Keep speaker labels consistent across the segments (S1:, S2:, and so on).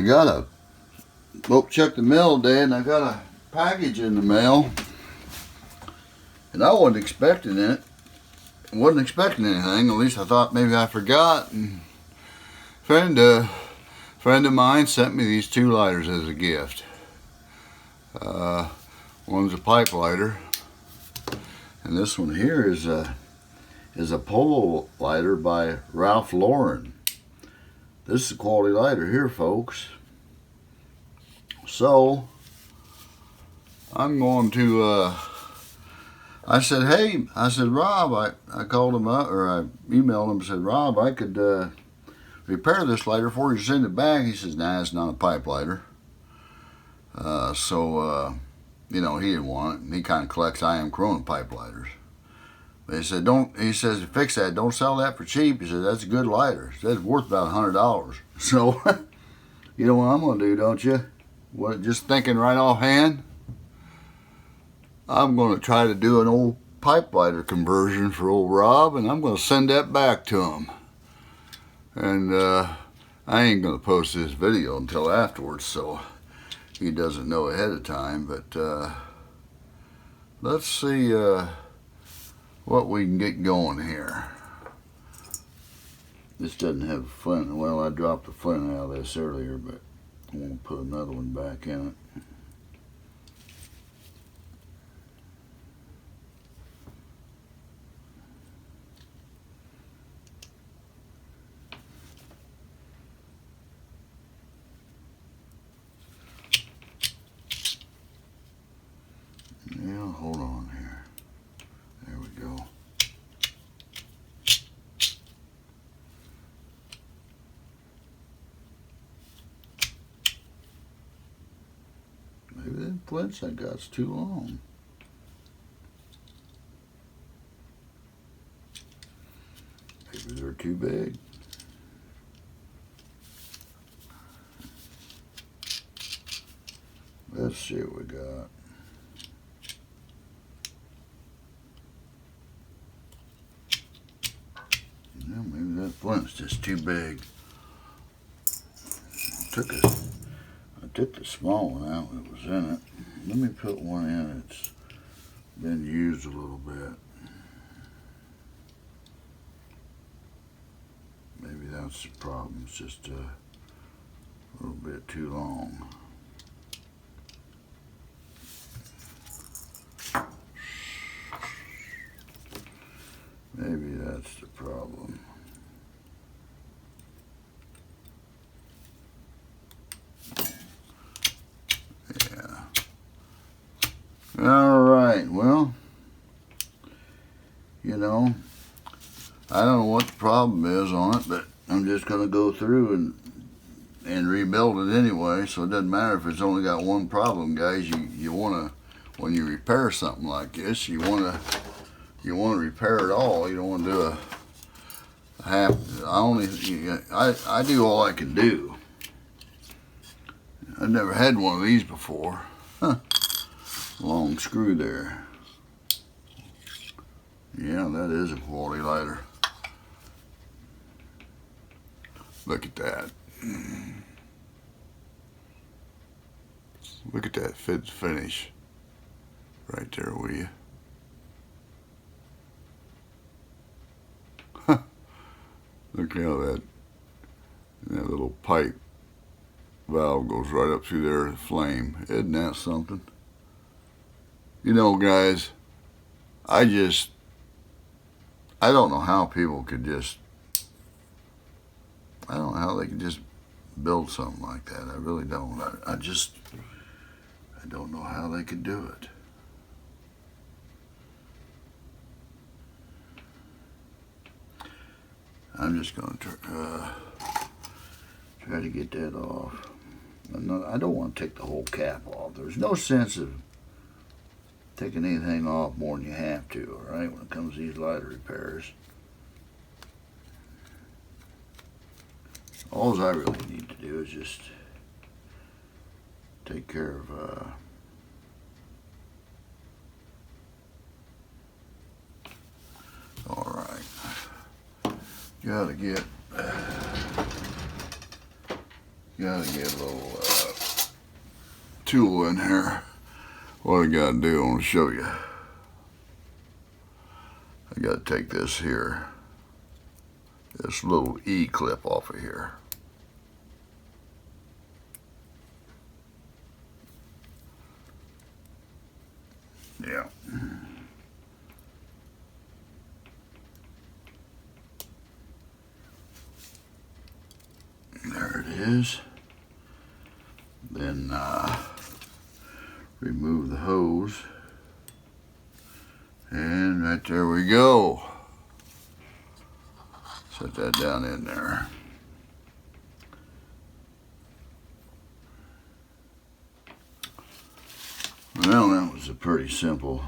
S1: got a, well, checked the mail today and I got a package in the mail. And I wasn't expecting it. Wasn't expecting anything. At least I thought maybe I forgot. And friend of mine sent me these 2 lighters as a gift. One's a pipe lighter, and this one here is a Polo lighter by Ralph Lauren. This is a quality lighter here, folks. So I'm going to. I said, hey, Rob, I called him up, or I emailed him and said, Rob, I could repair this lighter for you, send it back. He says, nah, it's not a pipe lighter. You know, he didn't want it, and he kind of collects I Am Corona pipe lighters. But he said, fix that, don't sell that for cheap. He said, that's a good lighter. He said, it's worth about $100. So, you know what I'm going to do, don't you? What, just thinking right offhand, I'm going to try to do an old pipe lighter conversion for old Rob, and I'm going to send that back to him. And I ain't going to post this video until afterwards, so he doesn't know ahead of time. But let's see what we can get going here. This doesn't have a flint. Well, I dropped the flint out of this earlier, but I want to put another one back in it. Yeah, hold on here. There we go. Maybe them flints I got's too long. Maybe they're too big. Let's see what we got. Yeah, maybe that flint's just too big. I took the small one out that was in it. Let me put one in that's been used a little bit. Maybe that's the problem. It's just a little bit too long. Maybe that's the problem. Yeah. All right. Well, you know, I don't know what the problem is on it, but I'm just going to go through and rebuild it anyway. So it doesn't matter if it's only got one problem, guys. You want to, when you repair something like this, you want to repair it all. You don't want to do a half. I do all I can do. I've never had one of these before. Huh. Long screw there. Yeah, that is a quality lighter. Look at that. Look at that fit finish right there, will you? Look how that little pipe valve goes right up through there, the flame. Isn't that something? You know, guys, I don't know how people could I don't know how they could just build something like that. I really don't. I don't know how they could do it. I'm just going to try to get that off. I don't want to take the whole cap off. There's no sense of taking anything off more than you have to, all right, when it comes to these lighter repairs. All I really need to do is just take care of all right. Gotta Gotta get a little tool in here. What I gotta do, I want to show you. I gotta take this here, this little E clip off of here. Yeah. There it is. Then remove the hose. And right there we go. Set that down in there. Well, that was a pretty simple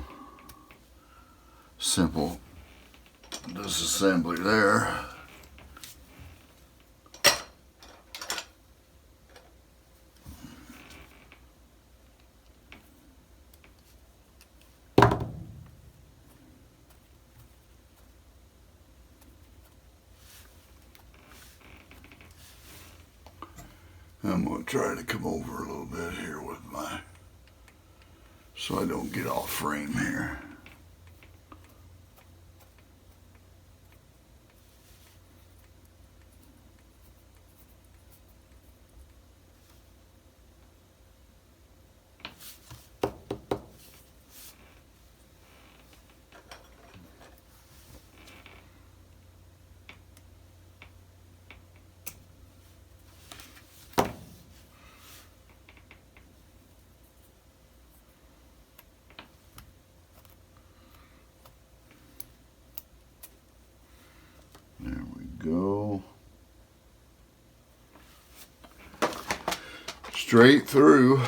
S1: disassembly there. I'm going to try to come over a little bit here with my, so I don't get off frame here. There we go. Straight through.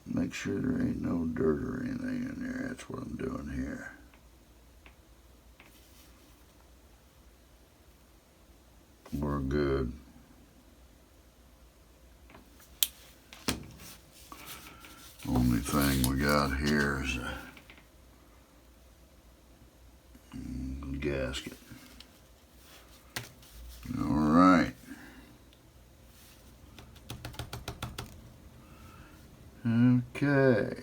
S1: Make sure there ain't no dirt or anything in there. That's what I'm doing here. We're good. Only thing we got here is a gasket. All right. Okay.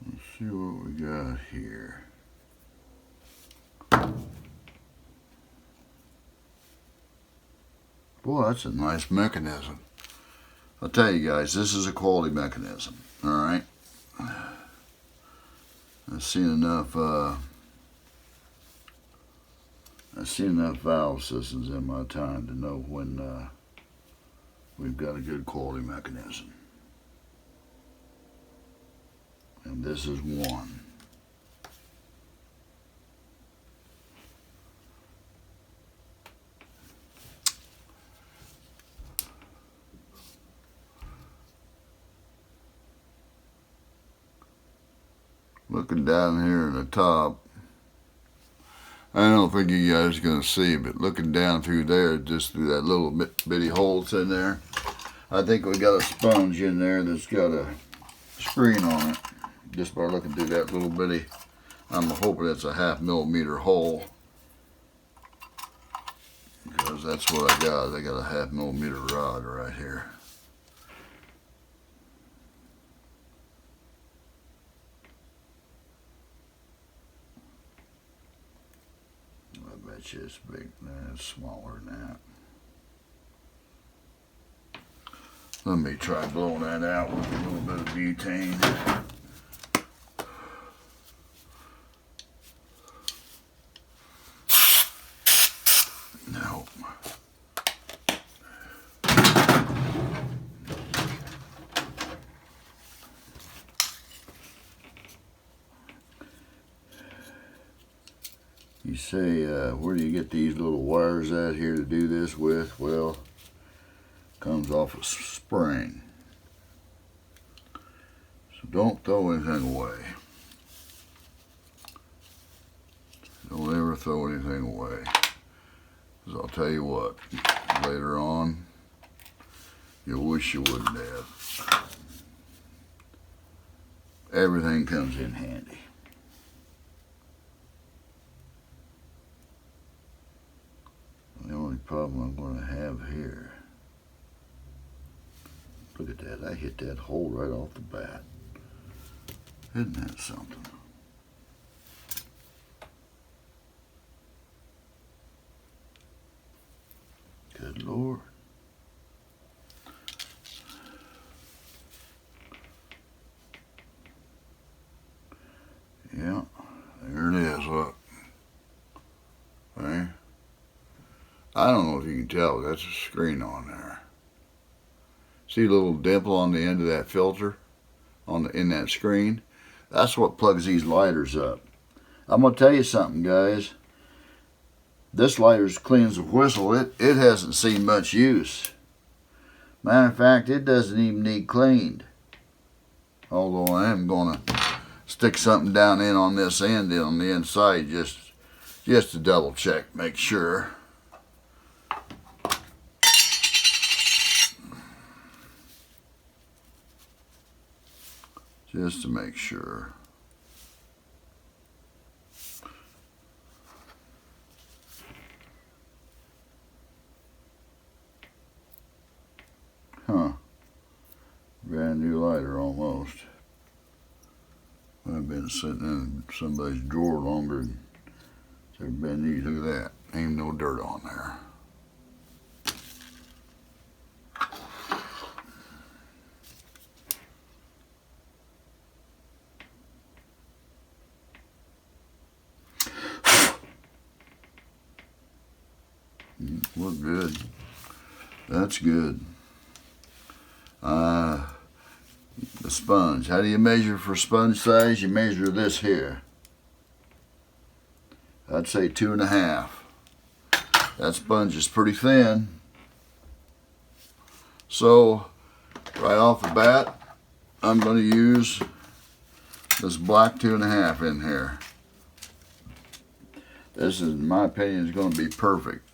S1: Let's see what we got here. Boy, that's a nice mechanism. I'll tell you guys, this is a quality mechanism. All right. I've seen enough valve systems in my time to know when we've got a good quality mechanism. And this is one. Looking down here in the top, I don't think you guys are going to see, but looking down through there, just through that little bitty holes in there, I think we got a sponge in there that's got a screen on it. Just by looking through that little bitty, I'm hoping it's a 1/2 millimeter hole, because that's what I got. I got a 1/2 millimeter rod right here. I bet you it's big. Nah, it's smaller than that. Let me try blowing that out with a little bit of butane. No. You say, where do you get these little wires out here to do this with? Well, comes off a spring. So don't throw anything away. Don't ever throw anything away. Because I'll tell you what, later on, You wish you wouldn't have. Everything comes in handy. The only problem I'm going to have here, look at that, I hit that hole right off the bat. Isn't that something? Good Lord. Yeah, there it is, look. Right? I don't know if you can tell, but that's a screen on there. See the little dimple on the end of that filter in that screen? That's what plugs these lighters up. I'm going to tell you something, guys. This lighter's clean as a whistle. It hasn't seen much use. Matter of fact, it doesn't even need cleaned. Although I am going to stick something down in on this end on the inside just to double check, make sure. Just to make sure. Huh. Brand new lighter almost. I've been sitting in somebody's drawer longer than it's ever been used. Look at that. Ain't no dirt on there. We're good. That's good. The sponge. How do you measure for sponge size? You measure this here. I'd say 2.5. That sponge is pretty thin. So, right off the bat, I'm going to use this black 2.5 in here. This is, in my opinion, is going to be perfect.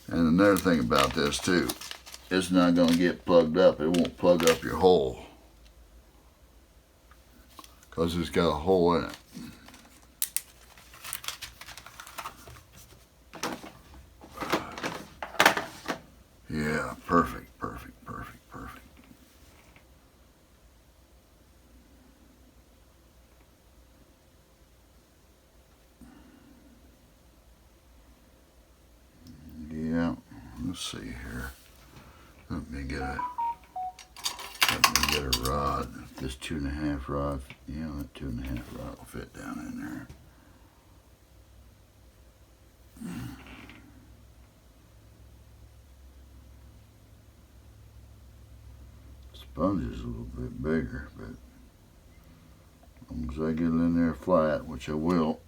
S1: And another thing about this too, it's not going to get plugged up. It won't plug up your hole because it's got a hole in it. Yeah, perfect, perfect, perfect, perfect. Yeah, let's see here. Let me get a rod. This 2.5 rod. Yeah, that 2.5 rod will fit down in there. Sponge is a little bit bigger, but as long as I get it in there flat, which I will.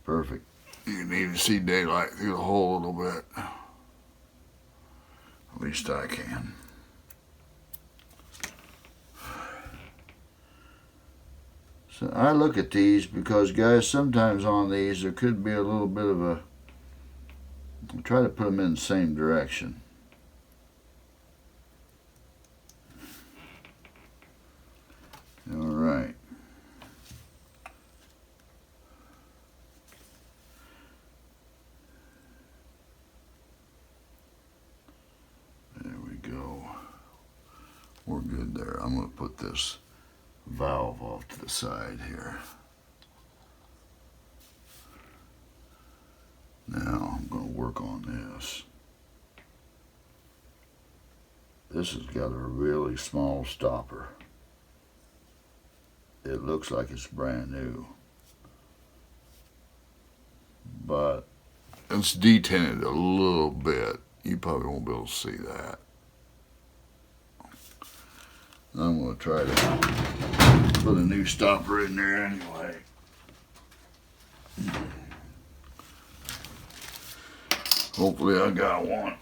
S1: Perfect. You can even see daylight through the hole a little bit. At least I can. So I look at these because, guys, sometimes on these there could be a little bit of a... I'll try to put them in the same direction. All right. There we go. We're good there. I'm going to put this valve off to the side here. Now I'm going to work on this. This has got a really small stopper. It looks like it's brand new, but it's detinted a little bit. You probably won't be able to see that. I'm going to try to put a new stopper in there anyway. Hopefully I got one.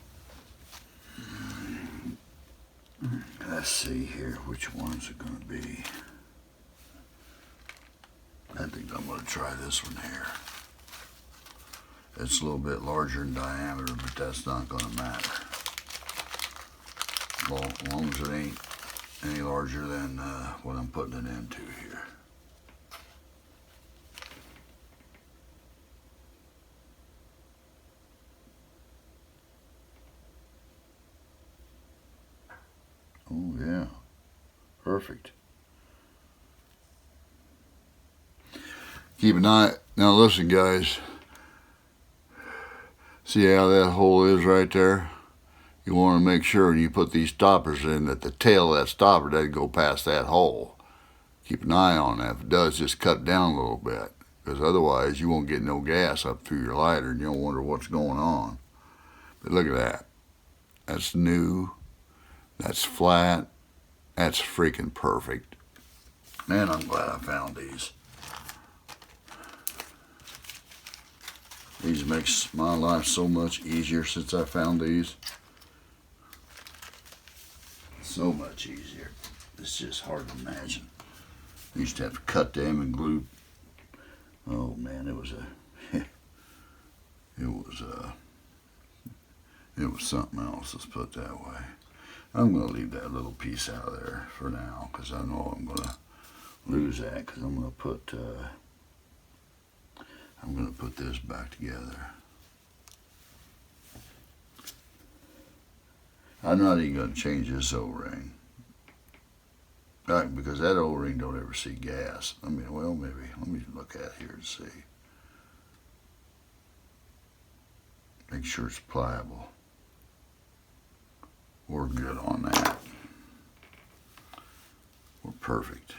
S1: Let's see here, which one's it going to be? I think I'm going to try this one here. It's a little bit larger in diameter, but that's not going to matter. Well, as long as it ain't any larger than what I'm putting it into here. Oh yeah, perfect. Keep an eye. Now listen, guys. See how that hole is right there? You want to make sure when you put these stoppers in that the tail of that stopper doesn't go past that hole. Keep an eye on that. If it does, just cut down a little bit, because otherwise you won't get no gas up through your lighter and you'll wonder what's going on. But look at that. That's new. That's flat. That's freaking perfect. Man, I'm glad I found these. These makes my life so much easier since I found these. So much easier. It's just hard to imagine. I used to have to cut them and glue. Oh man, it was something else. Let's put it that way. I'm gonna leave that little piece out of there for now because I know I'm gonna lose that because I'm gonna put this back together. I'm not even gonna change this O-ring. Because that O-ring don't ever see gas. I mean, well, maybe. Let me look at it here and see. Make sure it's pliable. We're good on that. We're perfect.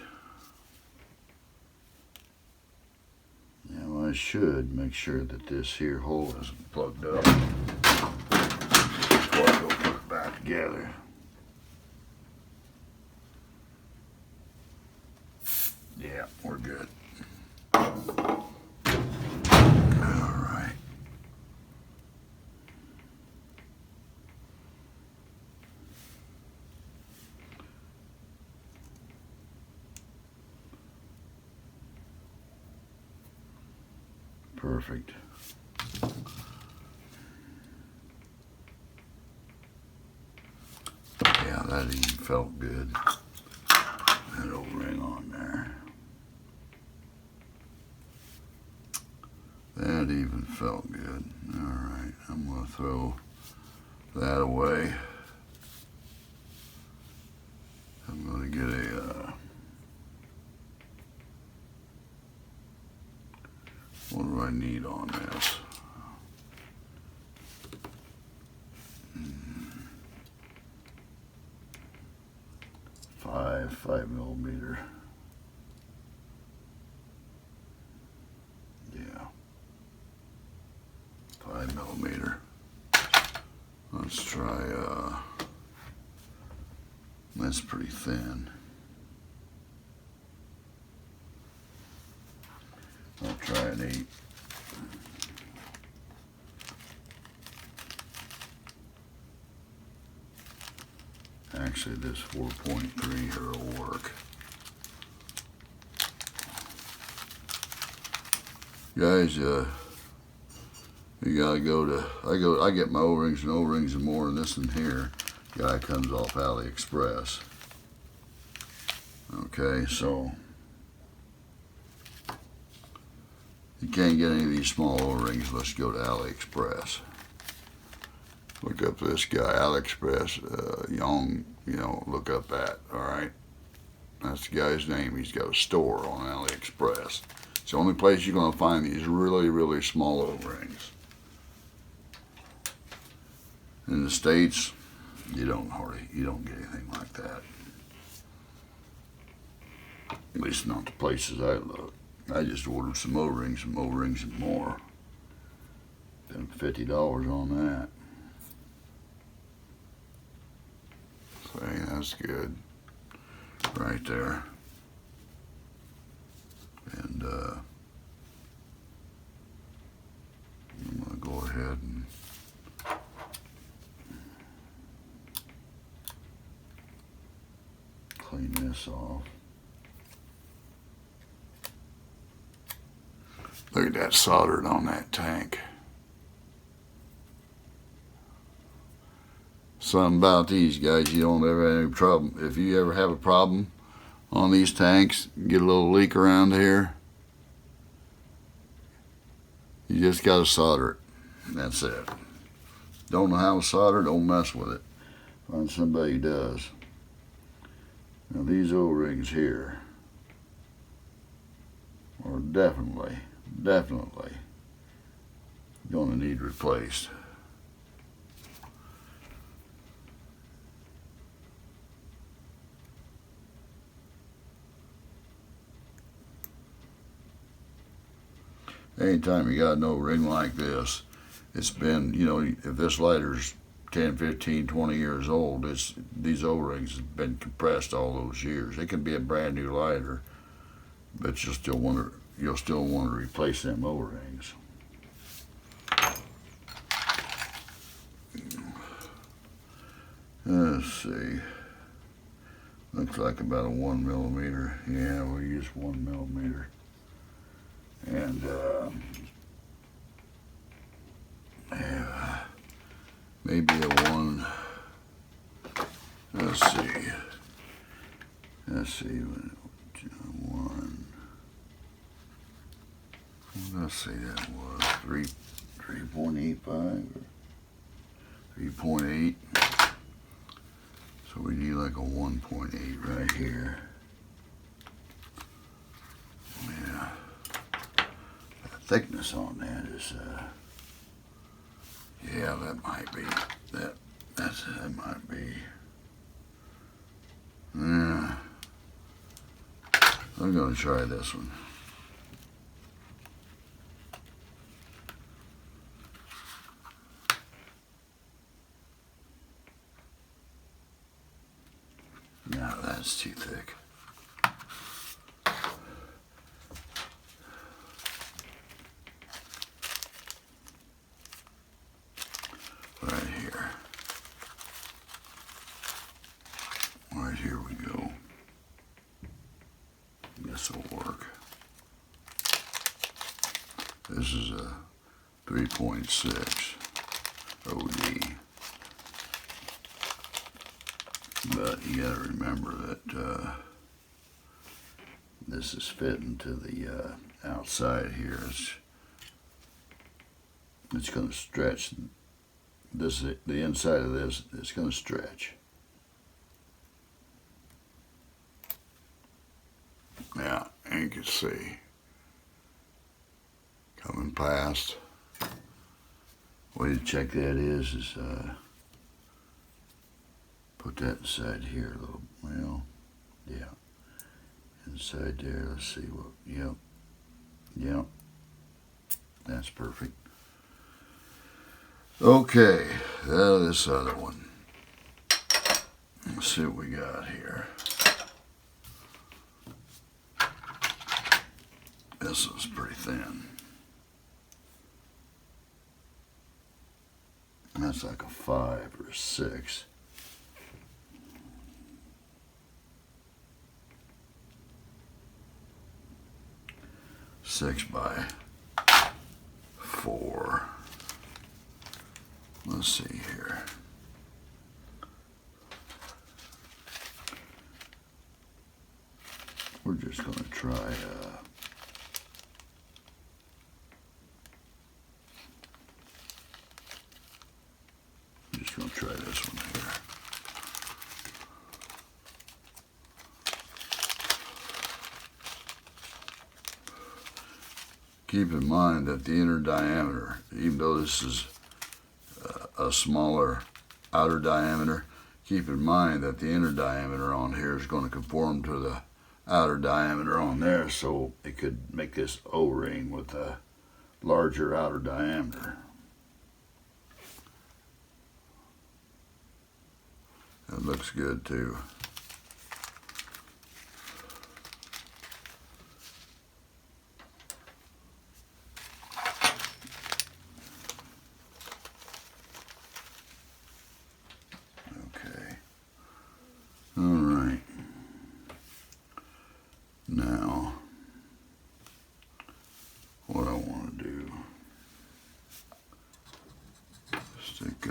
S1: Now I should make sure that this here hole isn't plugged up before I go put it back together. Yeah, we're good. All right. Perfect. Yeah, that even felt good. That old ring on there. That even felt good. All right, I'm gonna throw that away. I'm gonna get a, what do I need on this? 5mm. Yeah. 5mm. Let's try, that's pretty thin. I'll try an 8. Actually, this 4.3 here will work. Guys, you gotta go to, I get my O-rings and O-rings and more than this in here. Guy comes off AliExpress. Okay, so you can't get any of these small O-rings unless you go to AliExpress. Look up this guy, AliExpress, Young, look up that, all right? That's the guy's name. He's got a store on AliExpress. It's the only place you're gonna find these really, really small O-rings. In the States, you don't get anything like that. At least not the places I look. I just ordered some O-rings and more. Spent $50 on that. See, that's good. Right there. And I'm gonna go ahead and clean this off. Look at that soldered on that tank. something about these guys. You don't ever have any trouble. If you ever have a problem on these tanks, get a little leak around here, you just got to solder it. That's it. Don't know how to solder, don't mess with it. Find somebody who does. Now these O-rings here are definitely going to need replaced. Anytime you got an O-ring like this, it's been, you know, if this lighter's 10, 15, 20 years old, these O-rings have been compressed all those years. It can be a brand new lighter, but you'll still want to replace them O-rings. Let's see. Looks like about a 1 millimeter. Yeah, we'll use 1 millimeter. And yeah, maybe a 1. Let's see. 1. Let's see, that was 3.85 or 3.8. So we need like a 1.8 right here. Yeah. The thickness on that is yeah, that might be that might be. Yeah. I'm gonna try this one. No, that's too thick. Right here. Right here we go. This will work. This is a 3.6 OD. But you got to remember that this is fitting to the outside here. It's going to stretch. The inside of this is going to stretch. Yeah, you can see coming past. Way to check that is put that inside here a little. Well, yeah, inside there. Let's see what. Yep. That's perfect. Okay, this other one. Let's see what we got here. This is pretty thin. That's like a 5 or a 6. Six by 4. Let's see here. We're just going to try I'm just going to try this one here. Keep in mind that the inner diameter, even though this is a smaller outer diameter, keep in mind that the inner diameter on here is going to conform to the outer diameter on there, so it could make this O-ring with a larger outer diameter. That looks good too. Okay. All right. Now, what I want to do, stick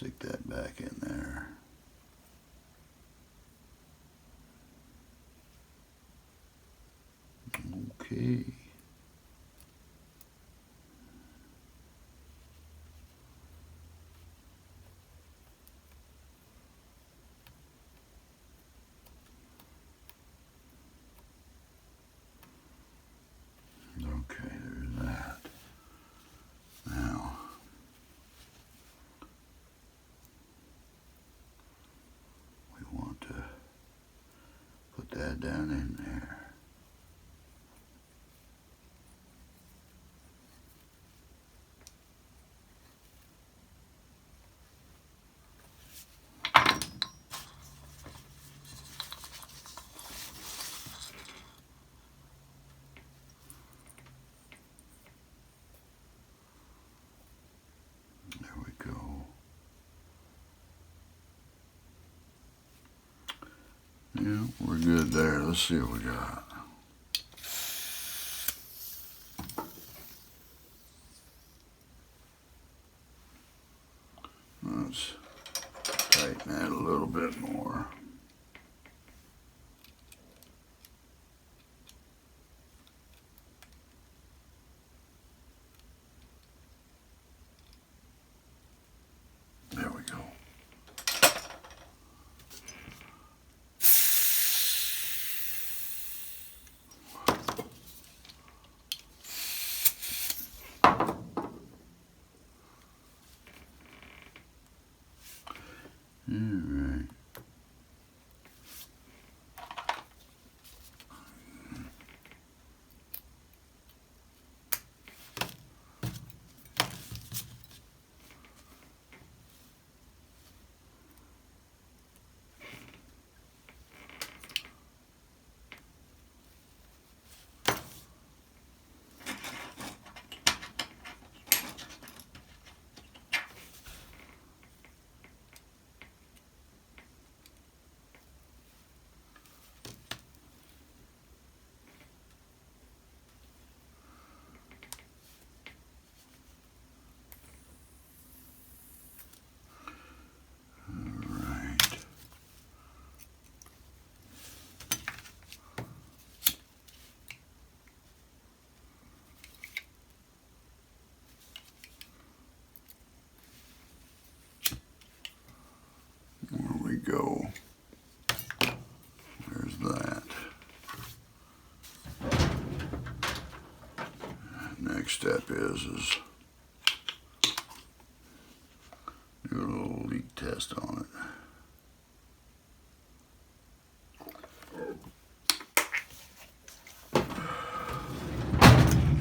S1: Stick that back in there. Okay. Okay, there's that. Now, we want to put that down in there. There we go. Yeah, we're good there. Let's see what we got. Let's tighten that a little bit more. There we go. All right. There we go. There's that. Next step is do a little leak test on it.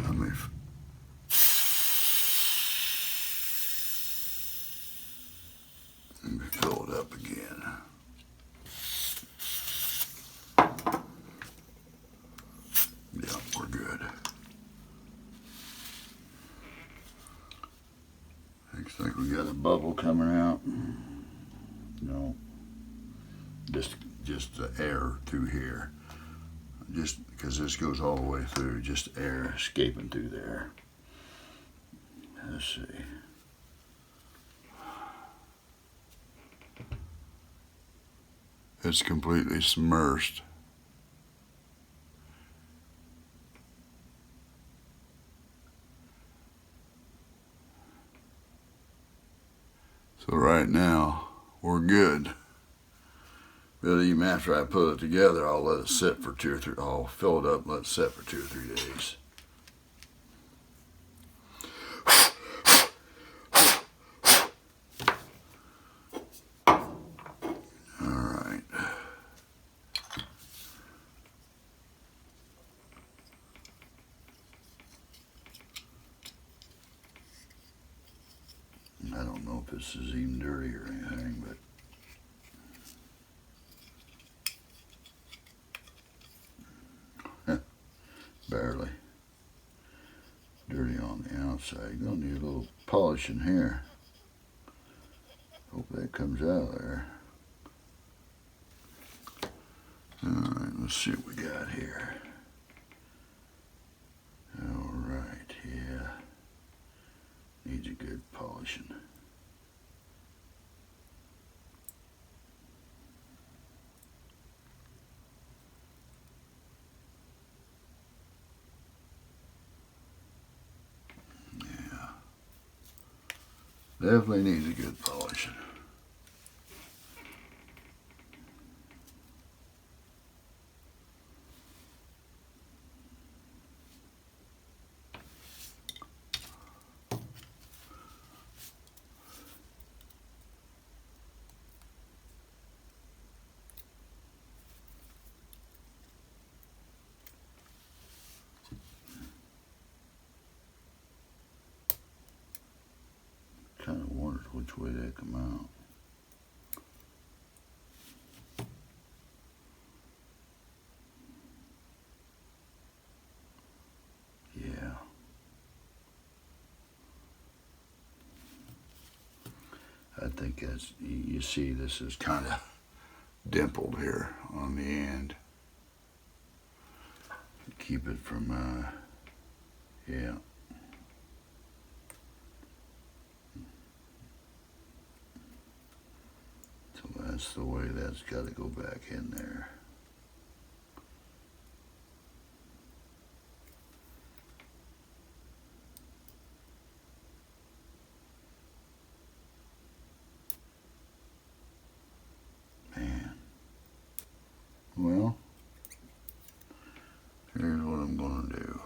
S1: Let me fill it up again. Yeah, we're good. Looks like we got a bubble coming out. No, just the air through here. Just because this goes all the way through, just air escaping through there. Let's see. It's completely submerged. So right now, we're good. But even after I put it together, I'll let it sit for 2 or 3, I'll fill it up and let it sit for 2 or 3 days. Alright. I don't know if this is even dirty or anything, but barely. Dirty on the outside. You're gonna need a little polish in here. Hope that comes out of there. Alright, let's see what we got here. Alright, yeah. Needs a good polishing. Definitely needs a good polishing. Kind of wonders which way they come out. Yeah. I think that's, you see this is kind of dimpled here on the end. Keep it from, yeah. So that's the way that's got to go back in there. Man. Well, here's what I'm going to do.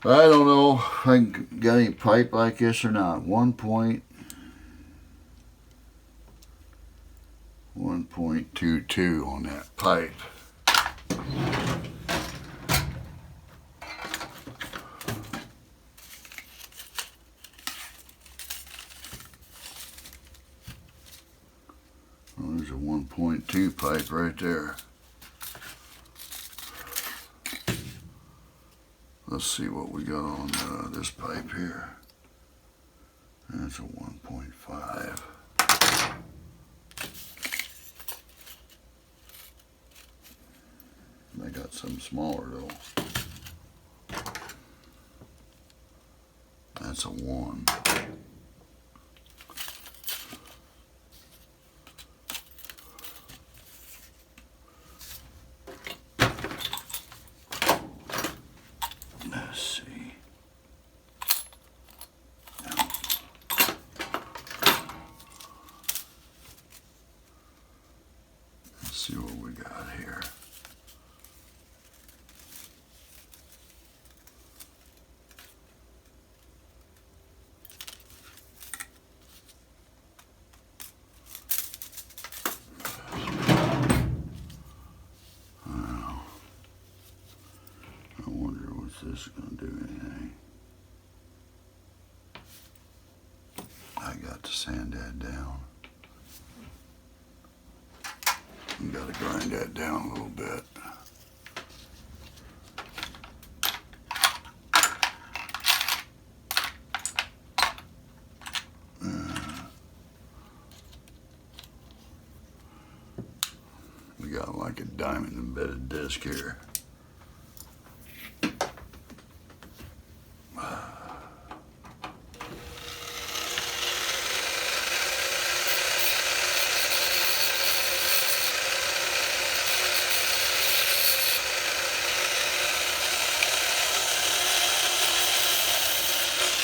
S1: I don't know if I got any pipe like this or not. 1.22 on that pipe. Well, there's a 1.2 pipe right there. Let's see what we got on this pipe here. That's a 1.5. I got some smaller though. That's a 1. Let's see. Let's see what we got here. I wonder what's this going to do anything. I got to sand that down. You got to grind that down a little bit. We got like a diamond embedded disc here.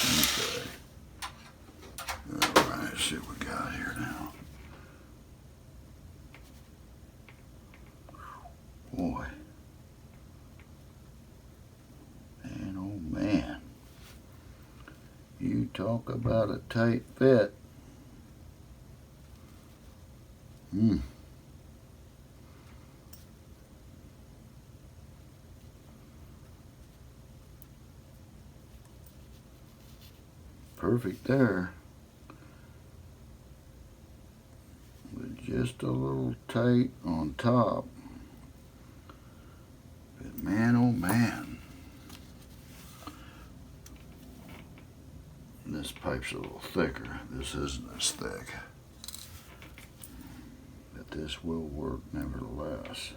S1: Okay. All right, let's see what we got here now. Boy. Man, oh man. You talk about a tight fit. Perfect there. But just a little tight on top. But man, oh man. This pipe's a little thicker. This isn't as thick. But this will work nevertheless.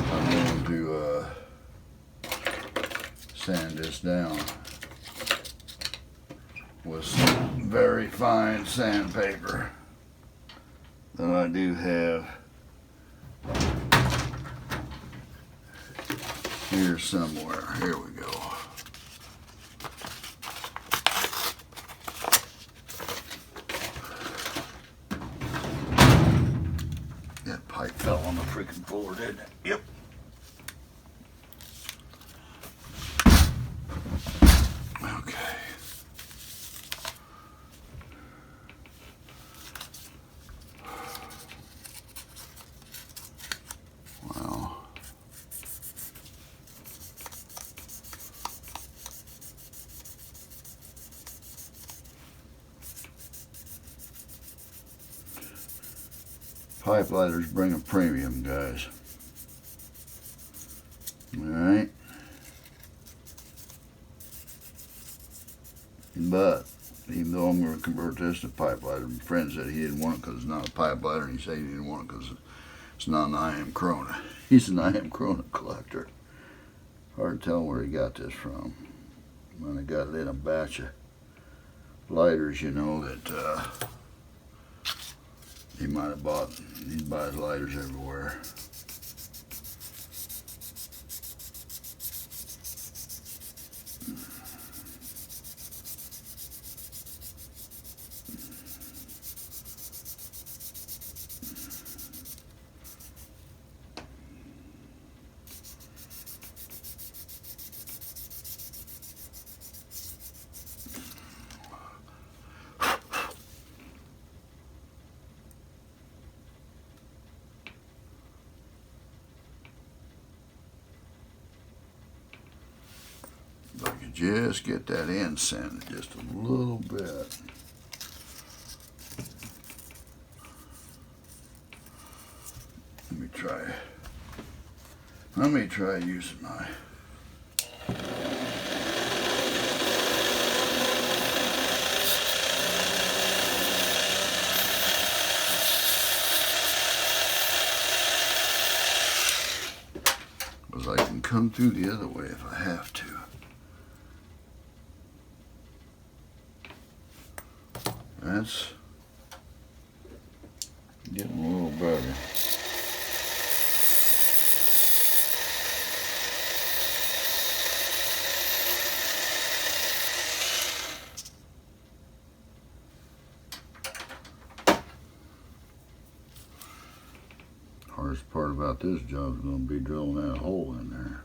S1: I'm going to sand this down. with some very fine sandpaper that I do have here somewhere. Here we go. That pipe fell on the freaking floor, didn't it? Yep. Okay. Well, pipe lighters bring a premium, guys. Alright. But even though I'm going to convert this to pipe lighter, my friend said he didn't want it because it's not a pipe lighter, and he said he didn't want it because it's not an IM Corona. He's an IM Corona collector. Hard to tell where he got this from. When I got it in a batch of lighters, you know, that he might have bought. He buys lighters everywhere. If I could just get that end sanded just a little bit. Let me try using my because I can come through the other way if I have to. That's getting a little better. Hardest part about this job is going to be drilling that hole in there.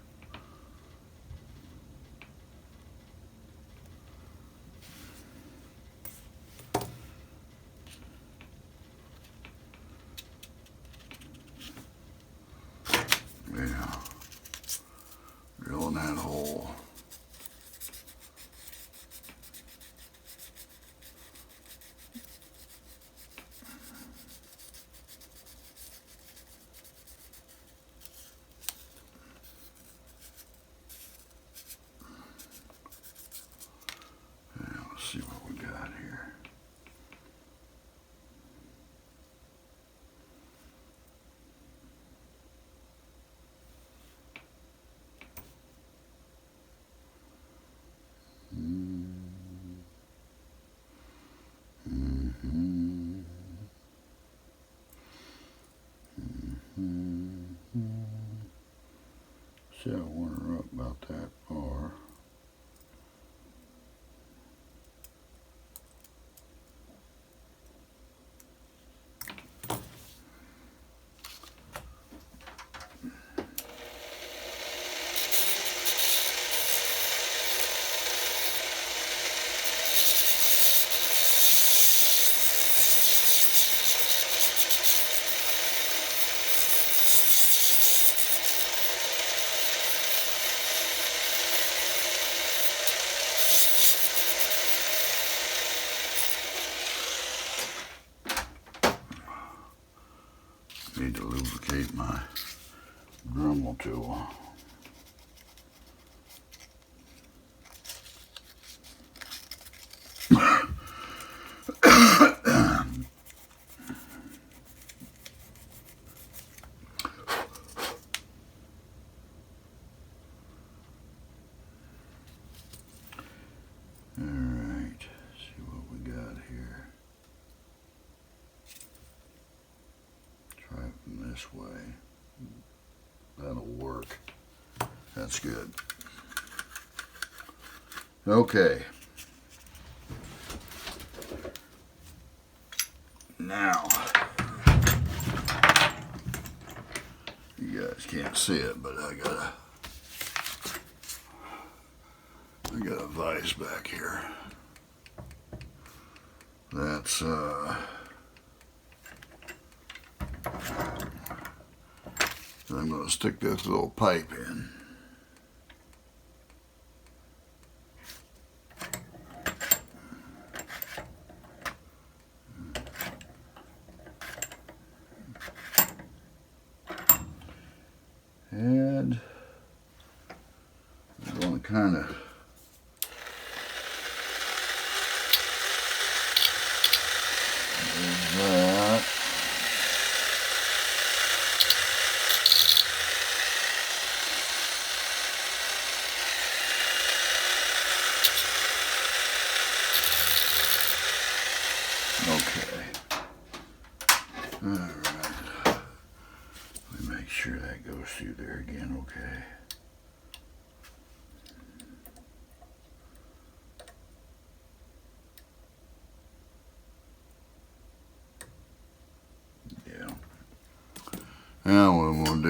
S1: Yeah, drilling that hole. See what we got here. See, I want her up about that far. Need to lubricate my Dremel tool. Alright, see That's good. Okay. Now, you guys can't see it, but I got a vise back here. That's I'm going to stick this little pipe in. And I'm going to kind of do that. Okay. All right. Let me make sure that goes through there again, okay. Yeah. Now what I'm going to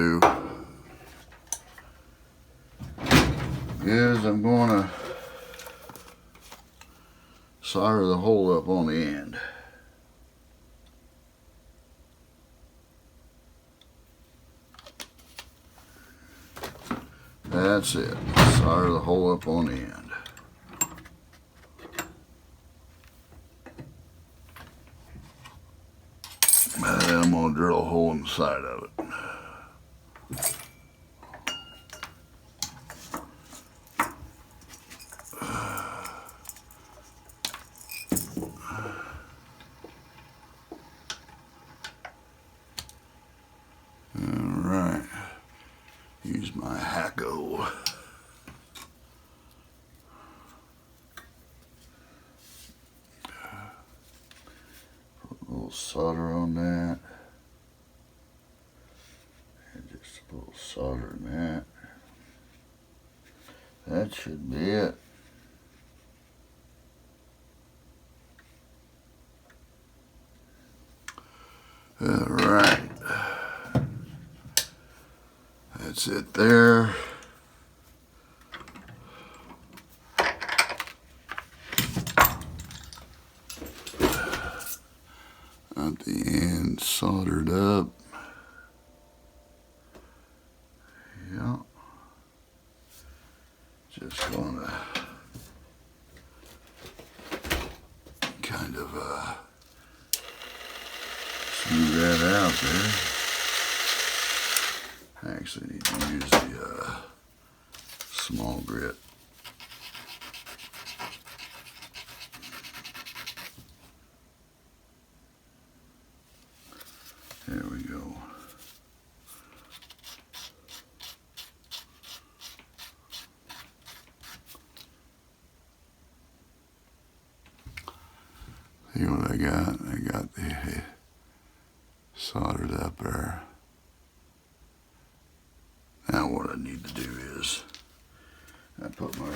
S1: do is I'm going to solder the hole up on the end. That's it. Solder the hole up on the end. And then I'm going to drill a hole in the side of it. Alright. Use my Hacko. Put a little solder on that. And just a little solder in that. That should be it. Alright. That's it there. At the end, soldered up. Yeah. Just gonna kind of smooth that out there. I actually need to use the small grit. There we go. See what I got? I got the soldered up there. Now what I need to do is I put my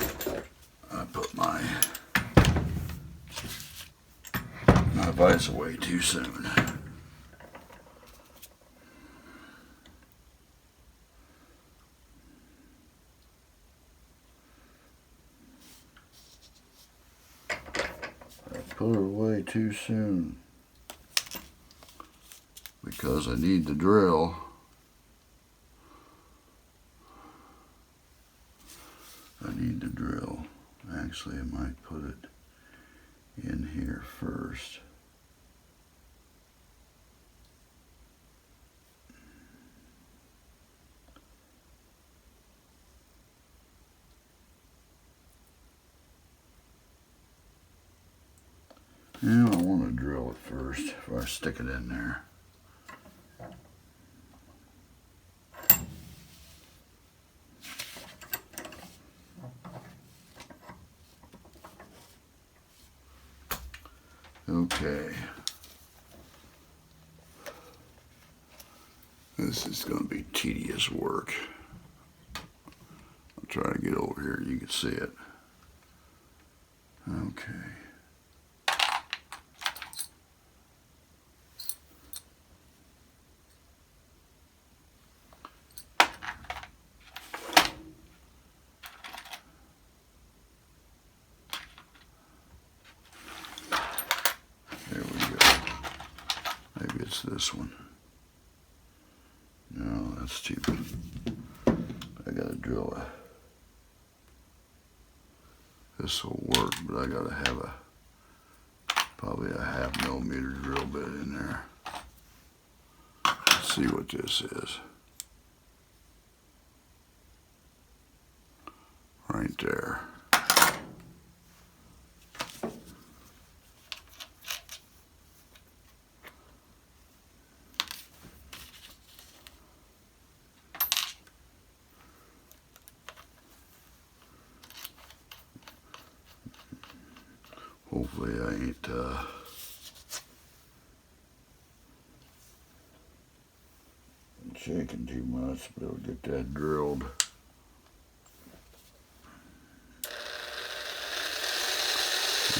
S1: vise away too soon. Put it away too soon because I need to drill. Actually, I might put it in here first. Now I want to drill it first before I stick it in there. Okay. This is going to be tedious work. I'll try to get over here. You can see it. Okay. There we go. Maybe it's this one. No, that's stupid. I gotta drill a. This will work, but I gotta have probably a 1/2 millimeter drill bit in there. Let's see what this is. Right there. Hopefully I ain't shaking too much, but I'll get that drilled.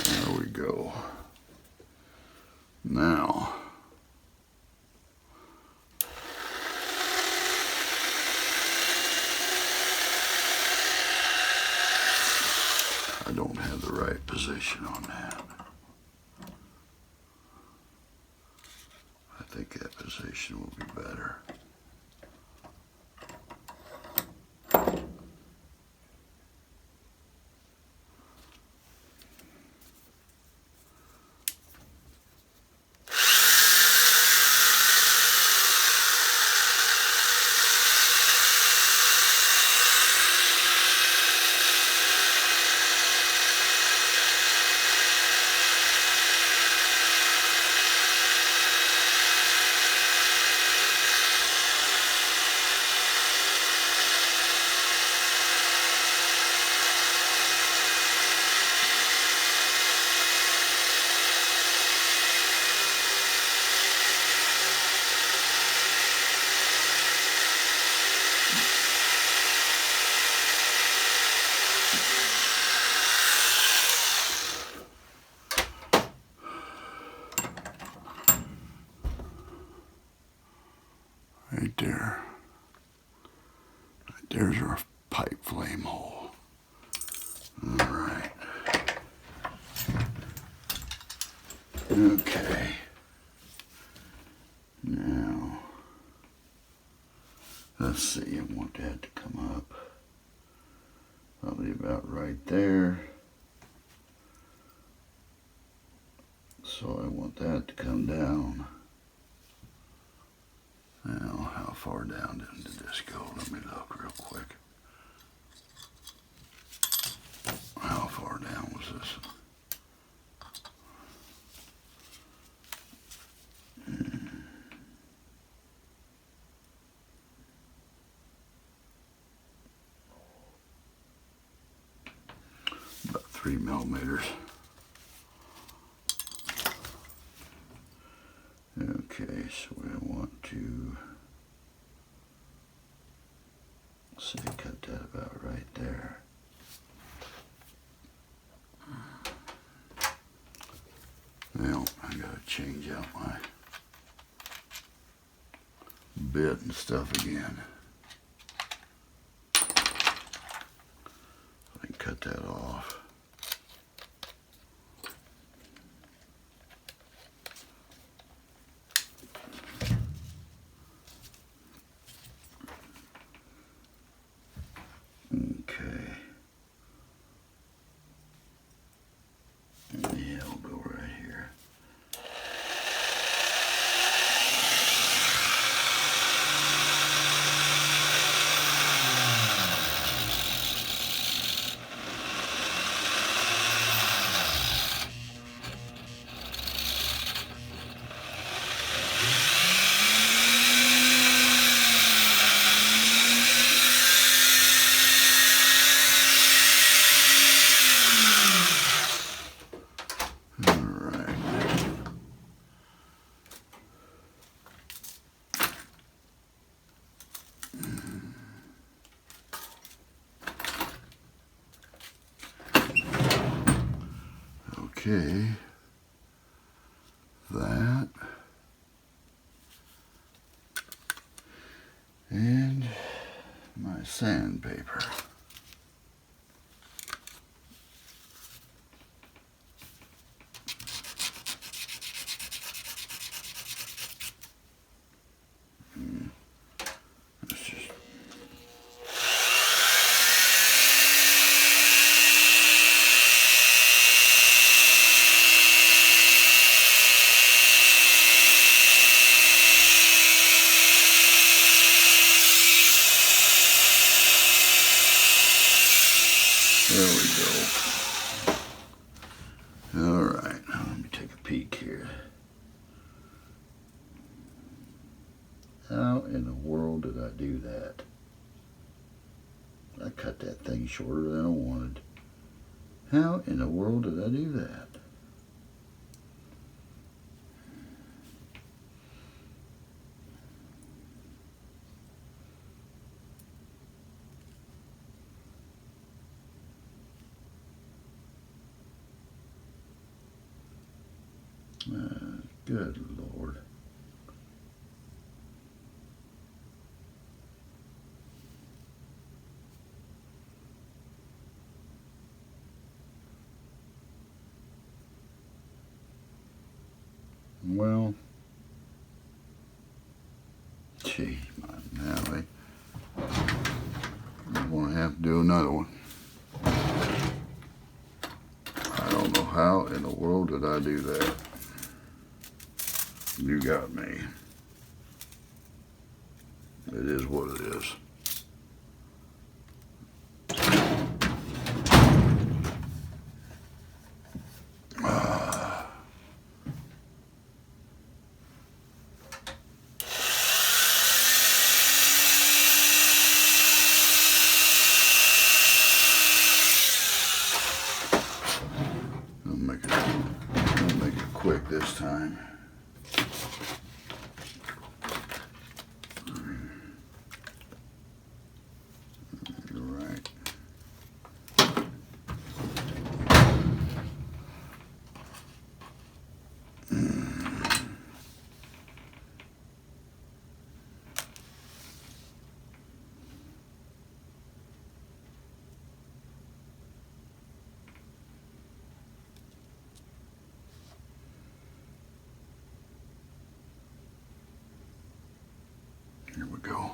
S1: There we go. Now, I don't have the right position on that. I think that position will be better. Right there. Right there's our pipe flame hole. All right. Okay. Now, let's see, I want that to come up probably about right there. So I want that to come down. Now, how far down did this go? Let me look real quick. How far down was this? About 3 millimeters. Okay, so we want to say cut that about right there. Now I gotta change out my bit and stuff again. I can cut that off. Okay. Yeah, we'll go right here. Okay. That. And my sandpaper. Let's just there we go. All right, now let me take a peek here. How in the world did I do that? I cut that thing shorter than I wanted. How in the world did I do that? Good Lord. Well, gee, now I'm going to have to do another one. I don't know how in the world did I do that. You got me. It is what it is. I'll make it quick this time. Right. Here we go.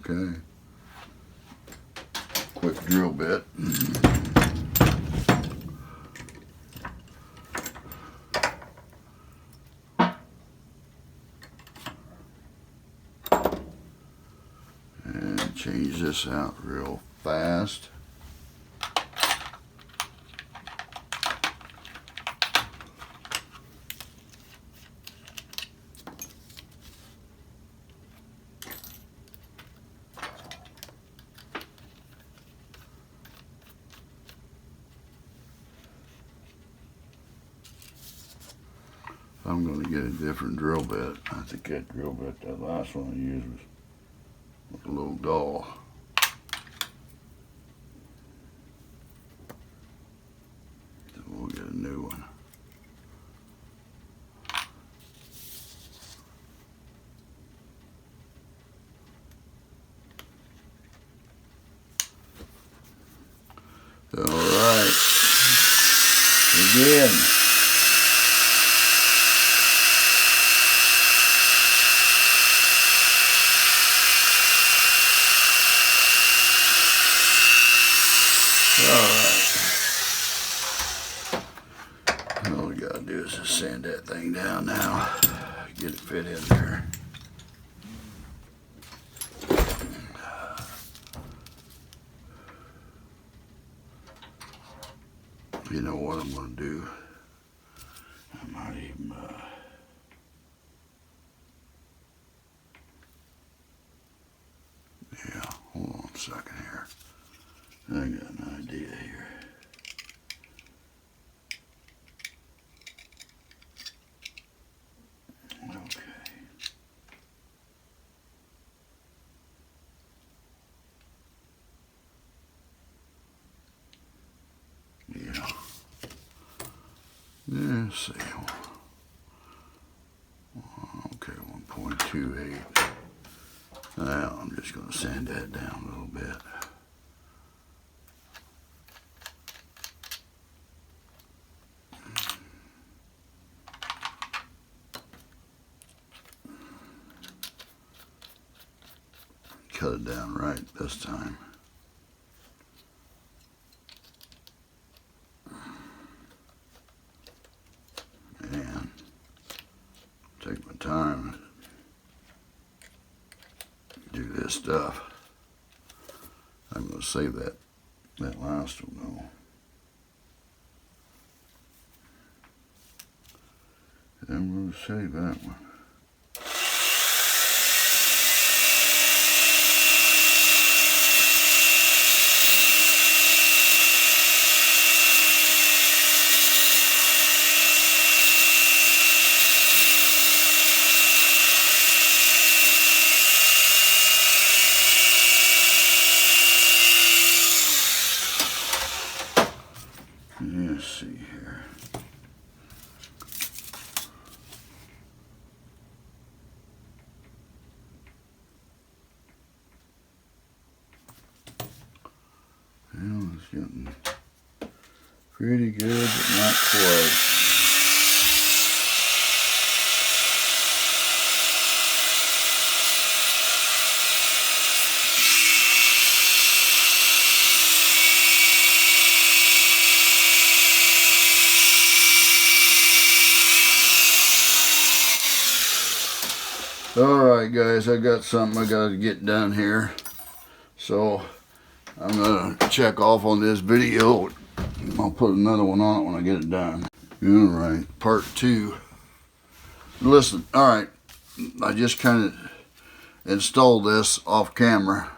S1: Okay. Quick drill bit. And change this out real fast. I'm going to get a different drill bit. I think that drill bit, that last one I used was a little dull. So we'll get a new one. All right. Again. All right. is just sand that thing down now. Get it fit in there. You know what I'm going to do? I might even yeah, hold on a second here. I got an idea here. Okay. Yeah. Let's see. Okay, 1.28. Now I'm just going to sand that down a little bit. Cut it down right this time. And take my time to do this stuff. I'm going to save that last one though. I'm going to save that one. Let's see here. Well, it's getting pretty good, but not quite. Alright guys, I got something I got to get done here. So I'm going to check off on this video. I'll put another one on it when I get it done. Alright, part 2. Listen, alright, I just kind of installed this off camera.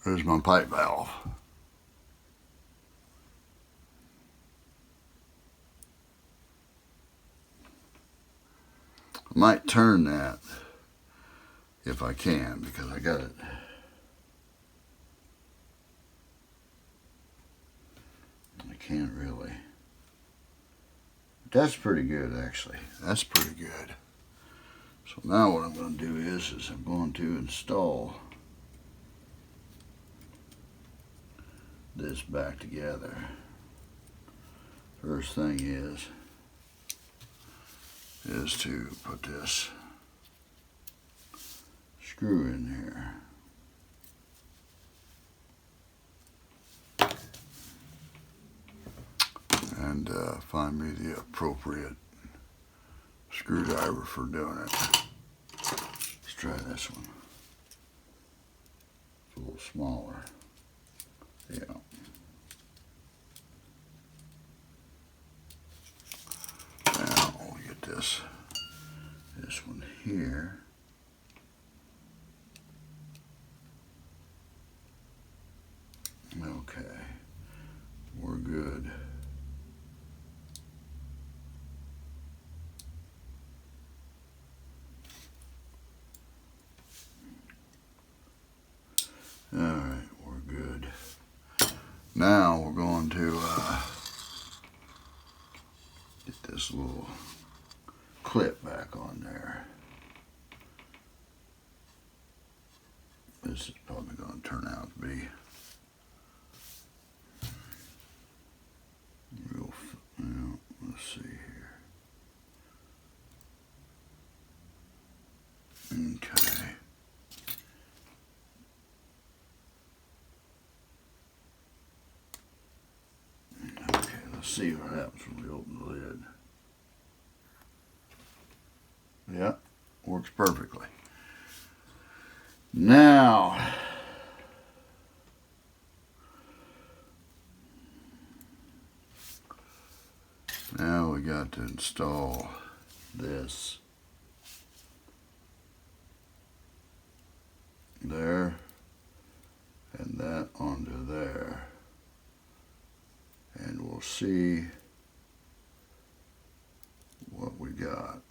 S1: There's my pipe valve. I might turn that if I can, because I got it. I can't really. That's pretty good, actually. That's pretty good. So now what I'm going to do is I'm going to install this back together. First thing is to put this screw in here. And find me the appropriate screwdriver for doing it. Let's try this one. It's a little smaller. Yeah. Now we'll get this one here. Okay, we're good. All right, we're good. Now we're going to get this little clip back on there. This is probably going to turn out to be real, let's see here. Okay. see what happens when we open the lid. Yeah, works perfectly. Now, we got to install this there and that onto there, and we'll see what we got.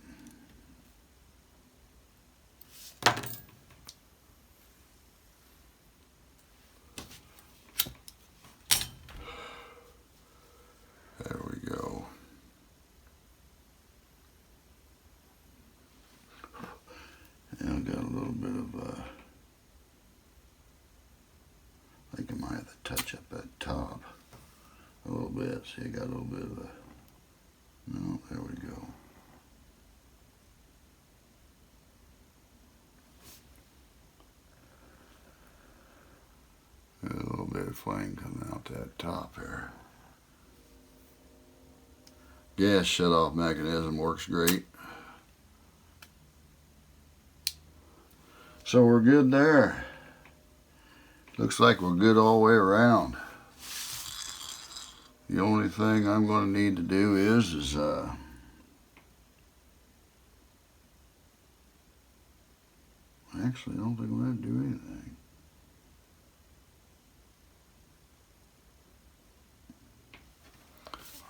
S1: There we go. And I got a little bit of I think I might have to touch up that top a little bit. See, I got a little bit of no, there we go. A little bit of flame coming out that top here. Gas shut-off mechanism works great. So we're good there. Looks like we're good all the way around. The only thing I'm going to need to do is actually, I don't think we're going to do anything.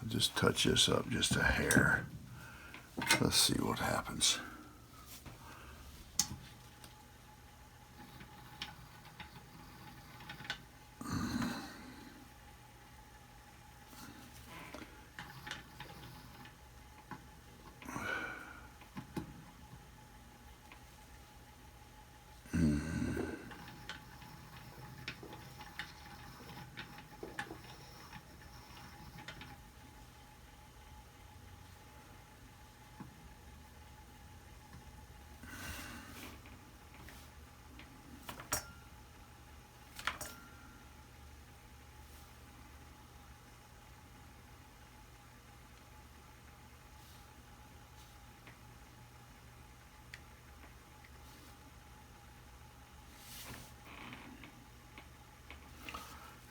S1: I'll just touch this up just a hair. Let's see what happens.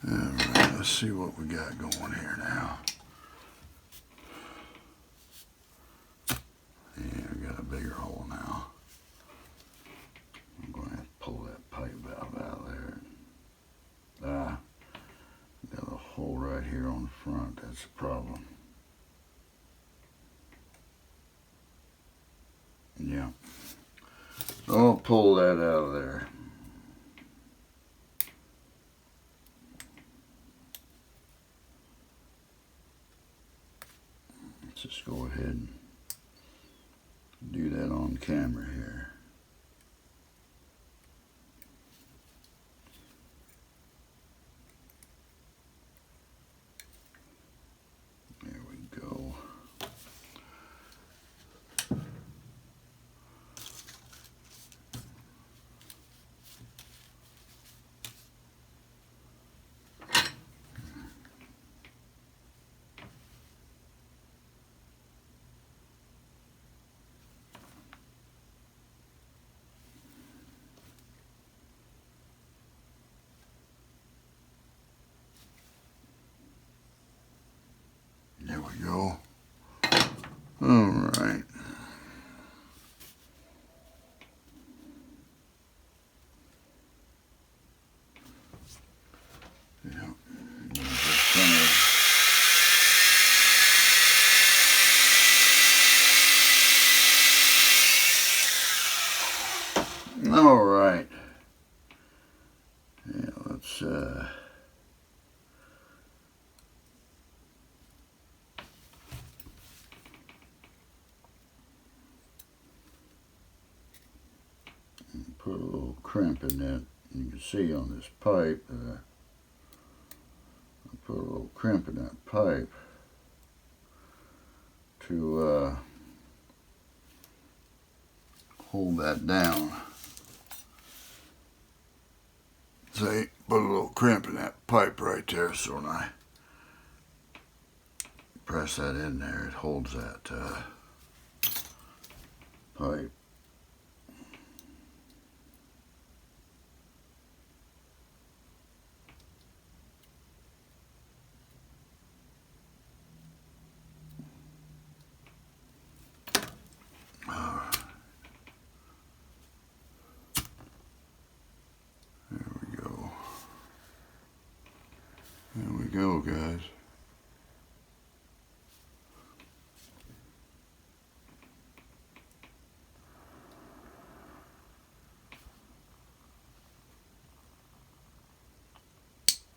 S1: Alright, let's see what we got going here now. Yeah, we got a bigger hole now. I'm going to have to pull that pipe valve out of there. Got a hole right here on the front. That's the problem. Yeah. So I'll pull that out of there. Let's just go ahead and do that on camera here. There we go. There we go. All right. Yeah. All right. Yeah, let's put a little crimp in that. You can see on this pipe, I put a little crimp in that pipe to hold that down. See, put a little crimp in that pipe right there, so when I press that in there, it holds that pipe. There we go, guys.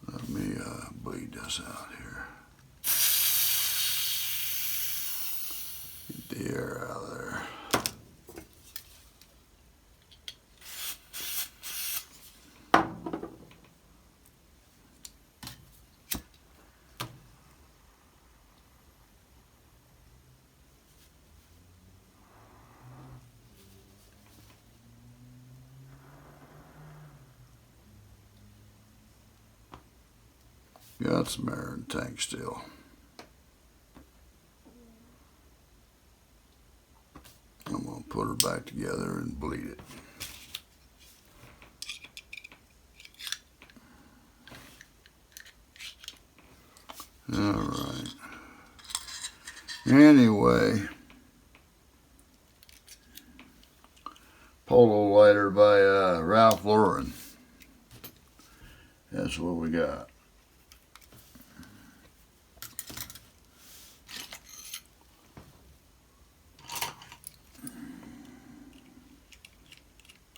S1: Let me bleed this out here. Get the air out of there. Got some air in the tank still. I'm going to put her back together and bleed it. Alright. Anyway, Polo lighter by Ralph Lauren. That's what we got.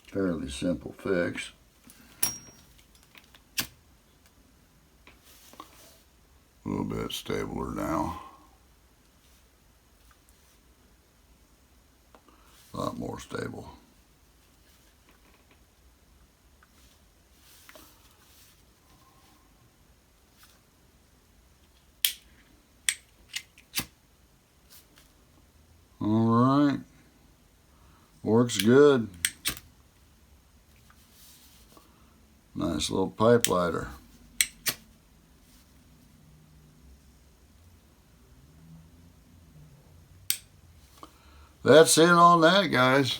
S1: Fairly simple fix. A little bit stabler now. A lot more stable. All right. Works good. Nice little pipe lighter. That's it on that, guys.